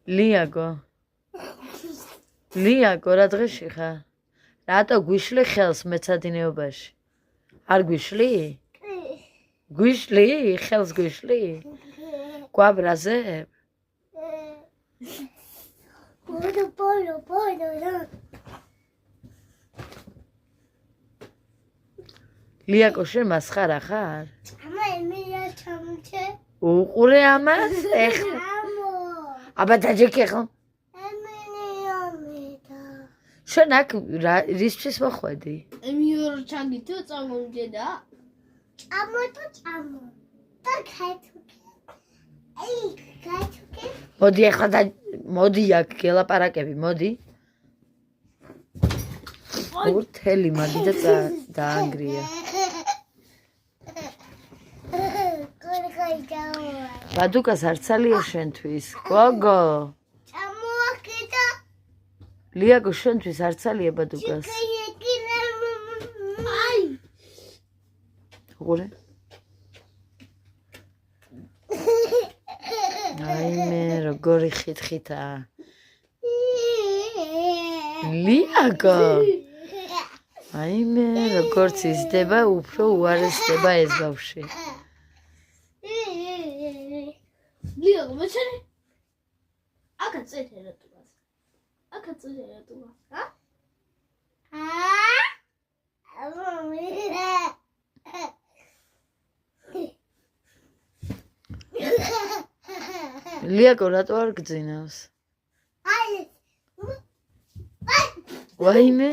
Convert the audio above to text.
Liago. Liago, რა დღეში ხარ? რატო გვიშლი ხელს მეცადინეობაში? არ გვიშლი? გვიშლი? ხელს გვიშლი? გვაბრაზებ? Liago, შენ მასხარა ხარ? უყურე ამას? ეხლა აბა დაჯექი ხო? შენ აქ რისთვის მოხვედი? მიორ ჩაგითო წამომჯედა? წამო. და გაითუქე. გაითუქე. მოდი ახლა მოდი აქ გელაპარაკები, მოდი. ურთელი მაგი და დაანგრია. ბადუკას არცალია შენთვის, გოგო. წამოაკეთა. Liago, შენთვის არცალია ბადუკას. აი. უყურე. აიმე, როგორი ხითხითაა. Liago. აიმე, როგორც იზრდება, უფრო უარესდება ეს ბავშვი. Liago, მოჩერე. აკა წერა თუას. აკა წერა თუას. Liago, რატო არ გძინავს? აი. ვაიმე.